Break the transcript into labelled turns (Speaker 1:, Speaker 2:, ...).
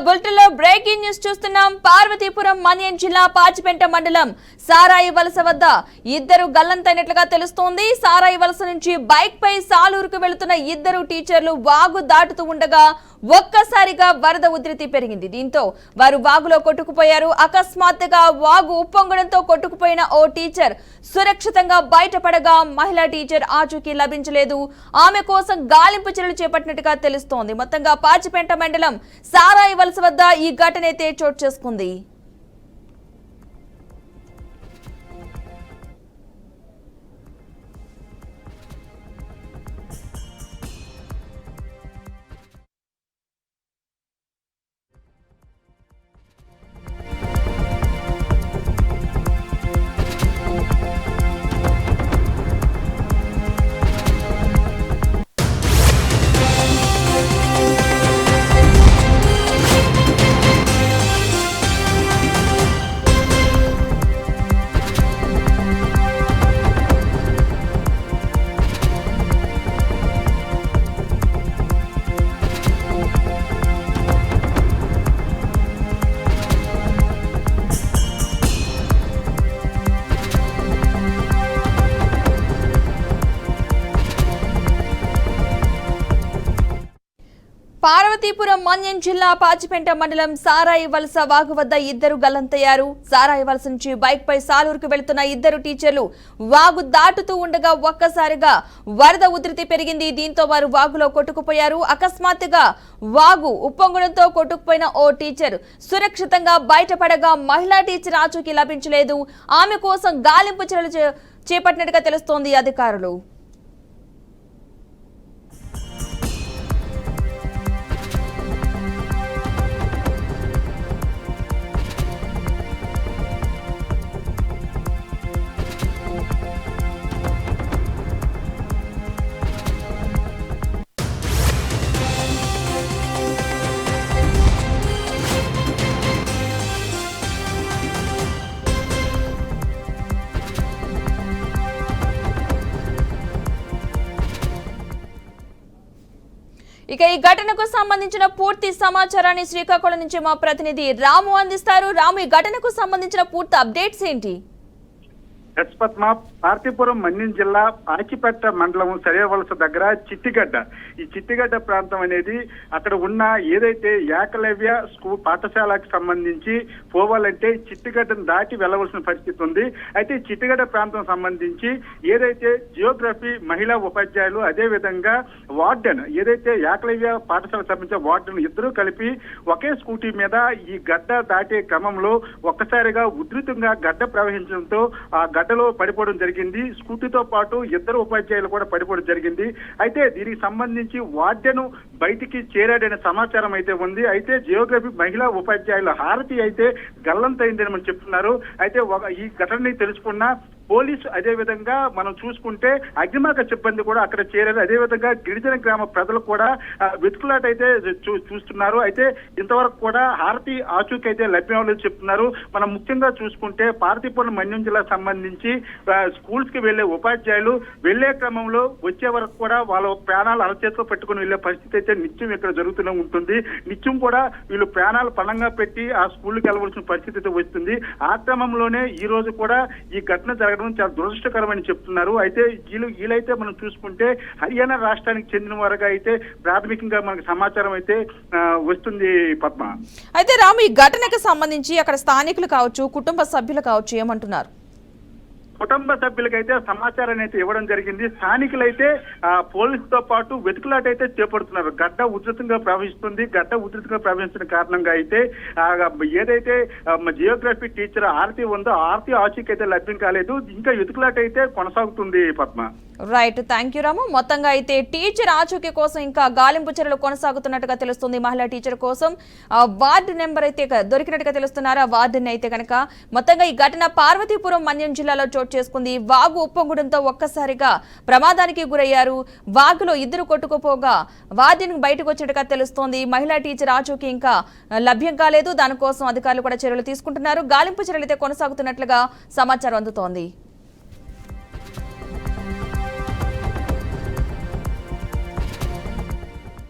Speaker 1: బులెటిన్లో breaking news చూస్తున్నాం. పార్వతీపురం మన్యం జిల్లా పాచిపెంట మండలం సారాయి వలస వద్ద ఇద్దరు గల్లంతైనట్లుగా తెలుస్తోంది. సారాయి వలస నుంచి బైక్ పై సాలూరుకు వెళుతున్న ఇద్దరు టీచర్లు వాగు దాటుతూ ఉండగా ఒక్కసారిగా వరద ఉధృతి పెరిగింది. దీంతో వారు వాగులో కొట్టుకుపోయారు. అకస్మాత్తుగా వాగు ఉప్పొంగడంతో కొట్టుకుపోయిన ఓ టీచర్ సురక్షితంగా బయటపడగా మహిళా టీచర్ ఆచూకీ లభించలేదు. ఆమె కోసం గాలింపు చర్యలు చేపట్టినట్టుగా తెలుస్తోంది. మొత్తంగా పాచిపెంట మండలం సారాయి వలస వద్ద ఈ ఘటన అయితే చోటు చేసుకుంది. పార్వతీపురం మన్యం జిల్లా పాచిపెంట మండలం సారాయి వలస వాగు వద్ద ఇద్దరు గల్లంతయ్యారు. సారాయి వలస నుంచి బైక్ పై సాలూరుకు వెళుతున్న ఇద్దరు టీచర్లు వాగు దాటుతూ ఉండగా ఒక్కసారిగా వరద ఉధృతి పెరిగింది. దీంతో వారు వాగులో కొట్టుకుపోయారు. అకస్మాత్తుగా వాగు ఉప్పొంగడంతో కొట్టుకుపోయిన ఓ టీచర్ సురక్షితంగా బయటపడగా మహిళా టీచర్ ఆచూకీ లభించలేదు. ఆమె కోసం గాలింపు చర్యలు చేపట్టినట్టుగా తెలుస్తోంది అధికారులు. ఇక ఈ ఘటనకు సంబంధించిన పూర్తి సమాచారాన్ని శ్రీకాకుళం నుంచి మా ప్రతినిధి రాము అందిస్తారు. రాము, ఈ ఘటనకు సంబంధించిన పూర్తి అప్డేట్స్ ఏంటి?
Speaker 2: పార్వతీపురం మన్యం జిల్లా పాచిపెట్ట మండలం సరియవలస దగ్గర చిట్టిగడ్డ, ఈ చిట్టిగడ్డ ప్రాంతం అనేది అక్కడ ఉన్న ఏదైతే ఏకలవ్య స్కూల్ పాఠశాలకు సంబంధించి పోవాలంటే చిట్టిగడ్డను దాటి వెళ్ళవలసిన పరిస్థితి ఉంది. అయితే చిట్టిగడ్డ ప్రాంతం సంబంధించి ఏదైతే జియోగ్రఫీ మహిళా ఉపాధ్యాయులు అదే విధంగా వార్డెన్ ఏదైతే ఏకలవ్య పాఠశాలకు సంబంధించిన వార్డెన్ ఇద్దరూ కలిపి ఒకే స్కూటీ మీద ఈ గడ్డ దాటే క్రమంలో ఒక్కసారిగా ఉధృతంగా గడ్డ ప్రవహించడంతో ఆ గడ్డలో పడిపోవడం జరిగింది. స్కూటీతో పాటు ఇద్దరు ఉపాధ్యాయులు కూడా పడిపోవడం జరిగింది. అయితే దీనికి సంబంధించి వార్డెను బయటికి చేరాడనే సమాచారం అయితే ఉంది. అయితే జియోగ్రఫీ మహిళా ఉపాధ్యాయుల హారతి అయితే గల్లంతైందని మనం చెప్తున్నారు. అయితే ఈ ఘటనని తెలుసుకున్న పోలీసు అదే విధంగా మనం చూసుకుంటే అగ్నిమాపక సిబ్బంది కూడా అక్కడ చేరారు. అదే విధంగా గిరిజన గ్రామ ప్రజలు కూడా వెతుకులాట అయితే చూస్తున్నారు. అయితే ఇంతవరకు కూడా హారతి ఆచూకీ అయితే లభ్యమవులేదని చెప్తున్నారు. మనం ముఖ్యంగా చూసుకుంటే పార్వతీపురం మన్యం జిల్లాకు సంబంధించి స్కూల్స్ కి వెళ్లే ఉపాధ్యాయులు వెళ్లే క్రమంలో వచ్చే వరకు కూడా వాళ్ళ ప్రాణాలు అరచేతిలో పెట్టుకుని వెళ్లే పరిస్థితి అయితే నిత్యం ఇక్కడ జరుగుతూనే ఉంటుంది. నిత్యం కూడా వీళ్ళు ప్రాణాలు పణంగా పెట్టి ఆ స్కూల్కి వెళ్ళవలసిన పరిస్థితి అయితే వస్తుంది. ఆ క్రమంలోనే ఈ రోజు కూడా ఈ ఘటన జరగడం చాలా దురదృష్టకరమని చెప్తున్నారు. అయితే వీళ్ళైతే మనం చూసుకుంటే హర్యానా రాష్ట్రానికి చెందిన వారుగా అయితే ప్రాథమికంగా మనకు సమాచారం అయితే వస్తుంది. పద్మ,
Speaker 1: అయితే రాము, ఈ ఘటనకు సంబంధించి అక్కడ స్థానికులు కావచ్చు, కుటుంబ సభ్యులు కావచ్చు, ఏమంటున్నారు?
Speaker 2: కుటుంబ సభ్యులకైతే సమాచారాన్ని అయితే ఇవ్వడం జరిగింది. స్థానికులైతే పోలీసుతో పాటు వెతుకులాట అయితే చేపడుతున్నారు. గడ్డ ఉధృతంగా ప్రవహిస్తుంది. గడ్డ ఉధృతంగా ప్రవహించిన కారణంగా అయితే ఏదైతే జియోగ్రఫీ టీచర్ ఆర్తి ఉందో ఆర్తి ఆచూకీ అయితే లభ్యం కాలేదు. ఇంకా వెతుకులాట అయితే కొనసాగుతుంది. పద్మ,
Speaker 1: రైట్, థ్యాంక్ యూ రాము. మొత్తంగా అయితే టీచర్ ఆచూకీ కోసం ఇంకా గాలింపు చర్యలు కొనసాగుతున్నట్టుగా తెలుస్తుంది. మహిళా టీచర్ కోసం వార్డు నెంబర్ అయితే దొరికినట్టుగా తెలుస్తున్నారు. ఆ వార్డుని అయితే కనుక మొత్తంగా ఈ ఘటన పార్వతీపురం మన్యం జిల్లాలో చోటు చేసుకుంది. వాగు ఉప్పొంగడంతో ఒక్కసారిగా ప్రమాదానికి గురయ్యారు. వాగులో ఇద్దరు కొట్టుకుపోగా వార్డుని బయటకు వచ్చినట్టుగా తెలుస్తోంది. మహిళా టీచర్ ఆచూకీ ఇంకా లభ్యం కాలేదు. దానికోసం అధికారులు కూడా చర్యలు తీసుకుంటున్నారు. గాలింపు చర్యలు అయితే కొనసాగుతున్నట్లుగా సమాచారం అందుతోంది.